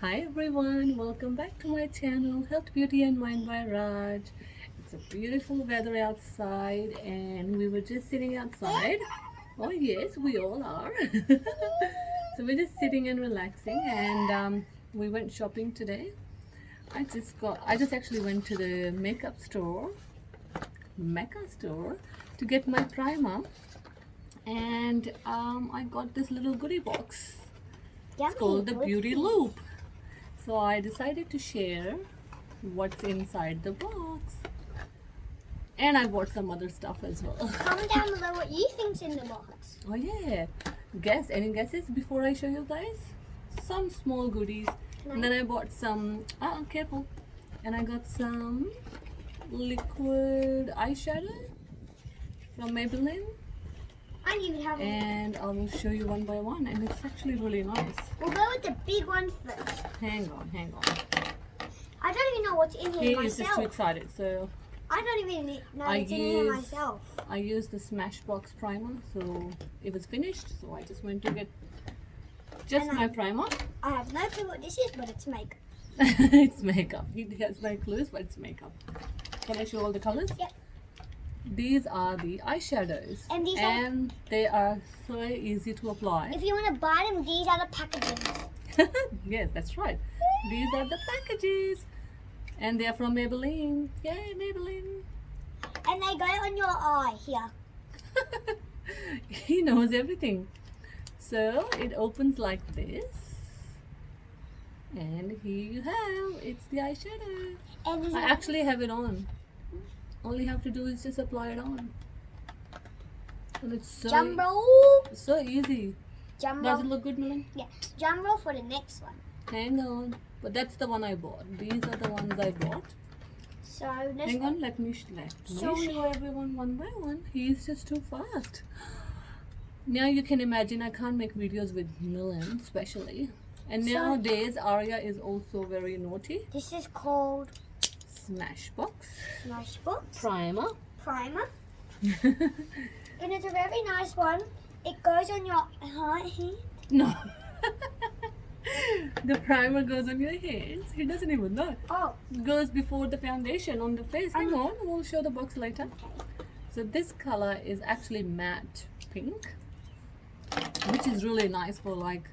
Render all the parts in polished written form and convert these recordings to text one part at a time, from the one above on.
Hi everyone, welcome back to my channel Health, Beauty and Mind by Raj. It's a beautiful weather outside and we were just sitting outside. Oh yes, we all are. So we're just sitting and relaxing and we went shopping today. I just actually went to the makeup store, MECCA store, to get my primer and I got this little goodie box. It's called the Beauty Loop. So I decided to share what's inside the box. And I bought some other stuff as well. Comment down below what you think's in the box. Oh yeah. Guess, any guesses before I show you guys? Some small goodies. And then I bought some, careful. And I got some liquid eyeshadow from Maybelline. And you have And I will show you one by one, and it's actually really nice. We'll go with the big one first. Hang on. I don't even know what's in here He myself. is just too excited, so I don't even know what's in here myself. I used the Smashbox Primer, so it was finished, so I just went to get just my primer. I have no clue what this is, but it's makeup. It's makeup. He has no clues, but it's makeup. Can I show all the colors? Yep. These are the eyeshadows, and they are so easy to apply. If you want to buy them, these are the packages. Yes, that's right. These are the packages, and they are from Maybelline. Yay, Maybelline! And they go on your eye here. He knows everything. So it opens like this, and here you have, it's the eyeshadow. And I actually have it on. All you have to do is just apply it on, and it's so easy. Drum Does roll. it look good, Milan? Yeah. Drum roll for the next one. Hang on, but that's the one I bought. These are the ones I bought. So Hang on, let me show everyone one by one. He's just too fast. Now you can imagine I can't make videos with Milan, especially. And nowadays Arya is also very naughty. This is called Smashbox Primer. And it's a very nice one. It goes on your hand. No. The primer goes on your hands. He doesn't even know. Oh. It goes before the foundation on the face. Hang on, we'll show the box later. So this color is actually matte pink, which is really nice for like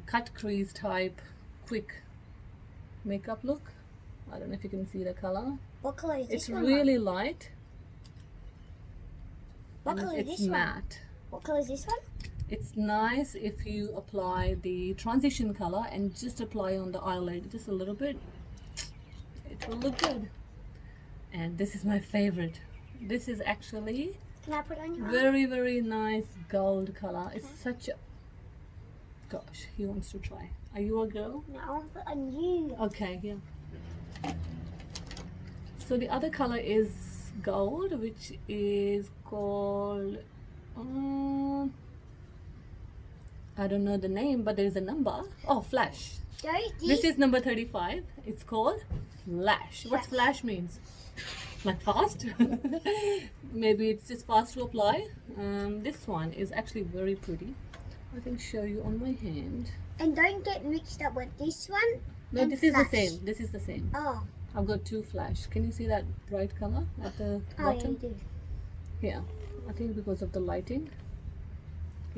cut crease type quick makeup look. I don't know if you can see the color. What color is this It's one? really light. What color is it's this matte. one? What color is this one? It's nice if you apply the transition color and just apply on the eyelid just a little bit. It will look good. And this is my favorite. This is actually Can I put it on your eye? very nice gold color. It's such a... Gosh, he wants to try. Are you a girl? No, I want to put on you. Okay, yeah. So the other color is gold, which is called... I don't know the name, but there is a number. Oh, Flash. This is number 35. It's called Flash. What's Flash means? Like fast? Maybe it's just fast to apply. This one is actually very pretty. I can show you on my hand. And don't get mixed up with this one. No, and this is the Flash. same. This is the same. Oh. I've got two Flash. Can you see that bright color at the Oh, yeah, bottom? you do. Yeah, I think because of the lighting.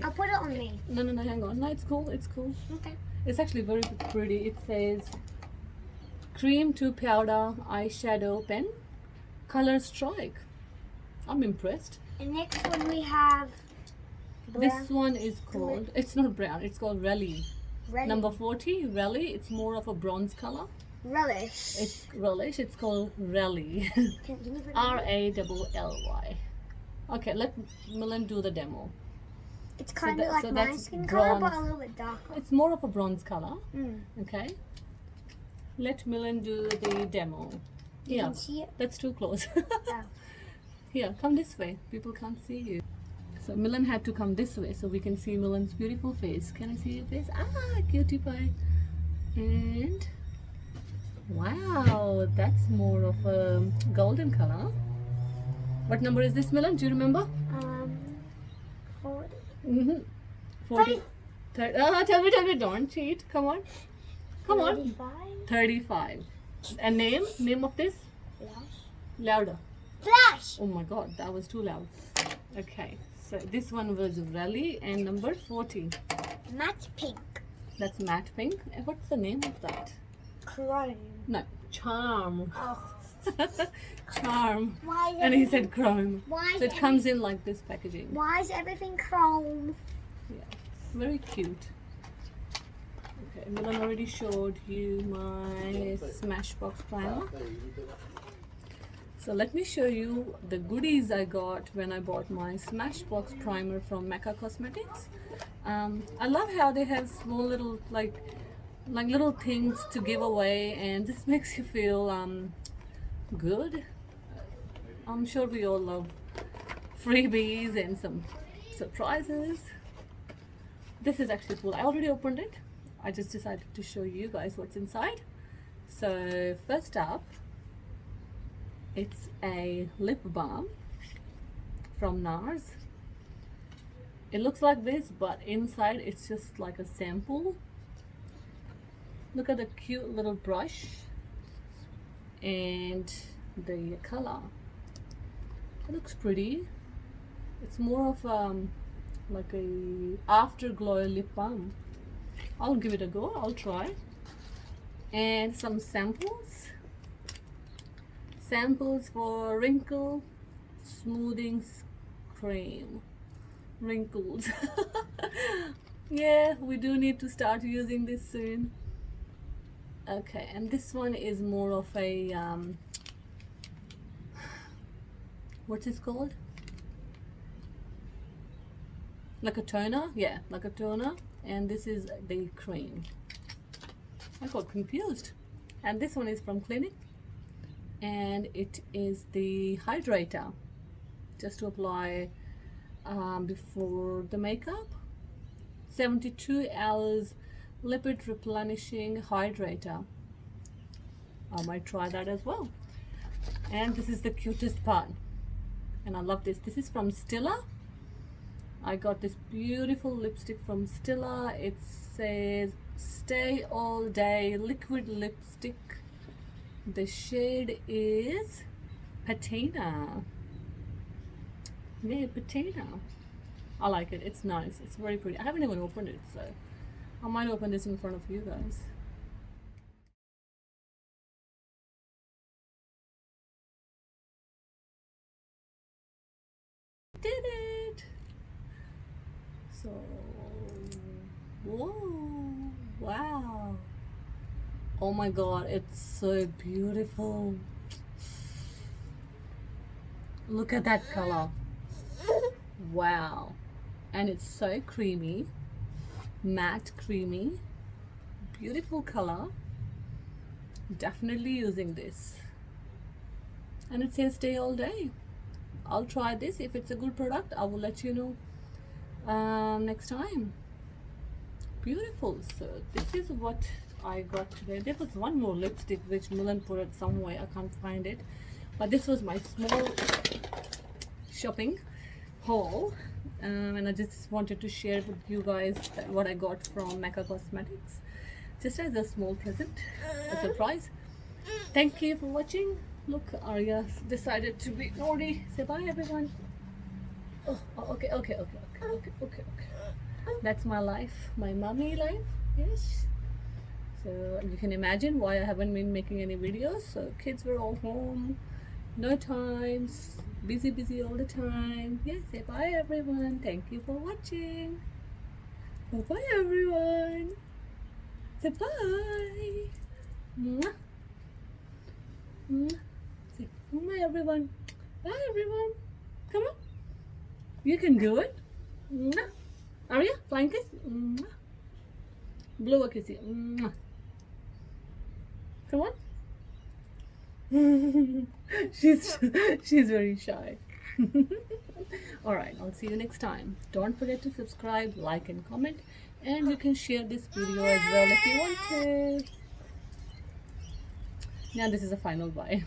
I'll put it on me. No, hang on. No, it's cool. It's cool. Okay. It's actually very pretty. It says cream to powder eyeshadow pen, color strike. I'm impressed. And next one we have brown. This one is called, it's not brown, it's called Rally. Relish. Number 40, Rally. It's more of a bronze color. Relish. It's relish. It's called Rally. Can you put it on me? Rally. Okay, let Milan do the demo. It's kind of like my that's skin color, but bronze. a little bit darker. It's more of a bronze color. Mm. Okay. Let Milan do the demo. You can see it. That's too close. Oh. Here, come this way. People can't see you. So Milan had to come this way so we can see Milan's beautiful face. Can I see your face? Ah, cutie pie. And wow, that's more of a golden color. What number is this, Milan? Do you remember? 40. 40. Tell me, don't cheat. Come on. Come on. 35. 35. And name of this? Flash. Louder. Flash. Oh my god, that was too loud. Okay, so this one was Rally and number 40. Matte pink. That's matte pink. And what's the name of that? Chrome. No, Charm. Oh. Charm. Why? And he said chrome. Why? So it comes in like this packaging. Why is everything chrome? Yeah, very cute. Okay, Milan already showed you my Smashbox Primer. So let me show you the goodies I got when I bought my Smashbox Primer from MECCA Cosmetics. I love how they have small little like little things to give away, and this makes you feel good. I'm sure we all love freebies and some surprises. This is actually cool. I already opened it. I just decided to show you guys what's inside. So first up, it's a lip balm from NARS. It looks like this, but inside it's just like a sample. Look at the cute little brush and the color. It looks pretty. It's more of like a afterglow lip balm. I'll give it a go. I'll try. And some samples for wrinkle smoothing cream. Wrinkles. Yeah, we do need to start using this soon. Okay, and this one is more of a what's this called? Like a toner? Yeah, like a toner. And this is the cream. I got confused. And this one is from Clinique, and it is the hydrator, just to apply before the makeup. 72 hours lipid replenishing hydrator. I might try that as well. And this is the cutest part, and I love this. This is from Stila. I got this beautiful lipstick from Stila. It says Stay All Day liquid lipstick. The shade is Patina. Yeah, Patina. I like it. It's nice. It's very pretty. I haven't even opened it, so I might open this in front of you guys. Did it! So, whoa, wow. Oh my god, it's so beautiful. Look at that color. Wow. And it's so creamy, matte creamy, beautiful color. Definitely using this. And it says stay all day. I'll try this. If it's a good product, I will let you know next time. Beautiful. So this is what I got today. There was one more lipstick which Milan put it somewhere. I can't find it. But this was my small shopping haul. And I just wanted to share with you guys what I got from MECCA Cosmetics. Just as a small present, a surprise. Thank you for watching. Look, Arya decided to be naughty. Say bye, everyone. Oh, okay. That's my life, my mommy life. Yes. So you can imagine why I haven't been making any videos. So kids were all home, no time, busy all the time. Yes, say bye, everyone. Thank you for watching. Bye, everyone. Say bye. Mwah. Mwah. Say bye, everyone. Bye, everyone. Come on. You can do it. Mwah. Arya, flying kiss. Mwah. Blow a kissy. Mwah. Come on. she's very shy. All right, I'll see you next time. Don't forget to subscribe, like, and comment, and you can share this video as well if you want to. Now this is a final bye.